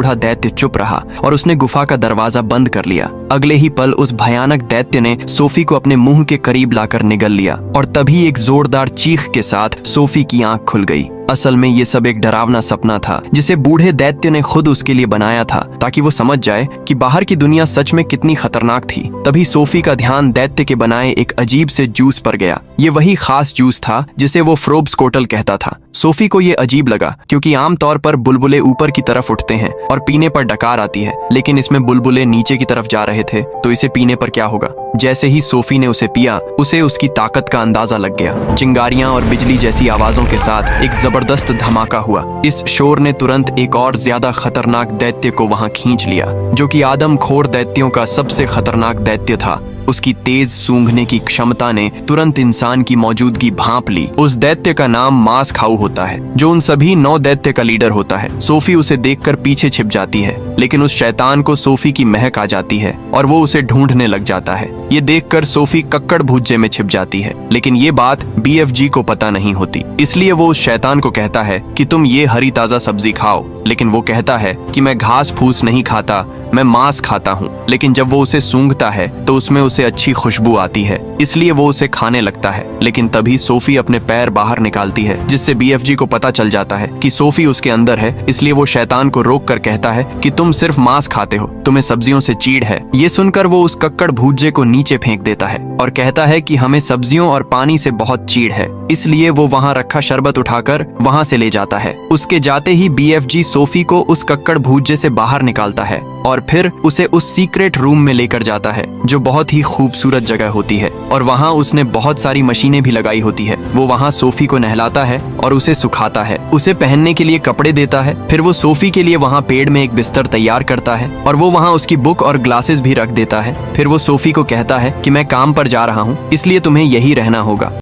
बूढ़ा दैत्य चुप रहा और उसने गुफा का दरवाजा बंद कर लिया। अगले ही पल उस भयानक दैत्य ने सोफी को अपने मुंह के करीब लाकर निगल लिया और तभी एक जोरदार चीख के साथ सोफी की आंख खुल गई। असल में ये सब एक डरावना सपना था जिसे बूढ़े दैत्य ने खुद उसके लिए बनाया था ताकि वो समझ जाए कि बाहर की दुनिया सच में कितनी खतरनाक थी। तभी सोफी का ध्यान दैत्य के बनाए एक अजीब से जूस पर गया। ये वही खास जूस था जिसे वो फ्रोब्सकोटल कहता था। सोफी को ये अजीब लगा क्योंकि आमतौर पर बुलबुले ऊपर की तरफ उठते हैं और पीने पर डकार आती है, लेकिन इसमें बुलबुले नीचे की तरफ जा रहे थे, तो इसे पीने पर क्या होगा। जैसे ही सोफी ने उसे पिया, उसे उसकी ताकत का अंदाजा लग गया। चिंगारियां और बिजली जैसी आवाजों के साथ एक जबरदस्त धमाका हुआ। इस शोर ने तुरंत एक और ज्यादा खतरनाक दैत्य को वहां खींच लिया, जो कि आदमखोर दैत्यों का सबसे खतरनाक दैत्य था। उसकी तेज सूंघने की क्षमता ने तुरंत इंसान की मौजूदगी भांप ली। उस दैत्य का नाम मांस खाऊ होता है, जो उन सभी 9 दैत्य का लीडर होता है। सोफी उसे देखकर पीछे छिप जाती है, लेकिन उस शैतान को सोफी की महक आ जाती है और वो उसे ढूंढने लग जाता है। ये देखकर सोफी कक्कड़ भुज्जे में छिप जाती है, लेकिन ये बात BFG को पता नहीं होती। इसलिए वो उस शैतान को कहता है कि तुम ये हरी ताजा सब्जी खाओ, लेकिन वो कहता है कि मैं घास फूस नहीं खाता, मैं मांस खाता हूँ। लेकिन जब वो उसे सूंघता है तो उसमें उसे अच्छी खुशबू आती है, इसलिए वो उसे खाने लगता है। लेकिन तभी सोफी अपने पैर बाहर निकालती है, जिससे BFG को पता चल जाता है कि सोफी उसके अंदर है। इसलिए वो शैतान को रोक कर कहता है कि तुम सिर्फ मांस खाते हो, तुम्हें सब्जियों से चीड़ है। ये सुनकर वो उस कक्कड़ भूजे को नीचे फेंक देता है और कहता है कि हमें सब्जियों और पानी से बहुत चीड़ है। इसलिए वो वहाँ रखा शरबत उठाकर वहाँ से ले जाता है। उसके जाते ही BFG सोफी को उस कक्कड़ भूजे से बाहर निकालता है और फिर उसे उस सीक्रेट रूम में लेकर जाता है, जो बहुत ही खूबसूरत जगह होती है और वहाँ उसने बहुत सारी मशीनें भी लगाई होती है। वो वहाँ सोफी को नहलाता है और उसे सुखाता है, उसे पहनने के लिए कपड़े देता है। फिर वो सोफी के लिए वहाँ पेड़ में एक बिस्तर तैयार करता है और वो वहाँ उसकी बुक और ग्लासेस भी रख देता है। फिर वो सोफी को कहता है कि मैं काम पर जा रहा हूँ, इसलिए तुम्हें यही रहना होगा।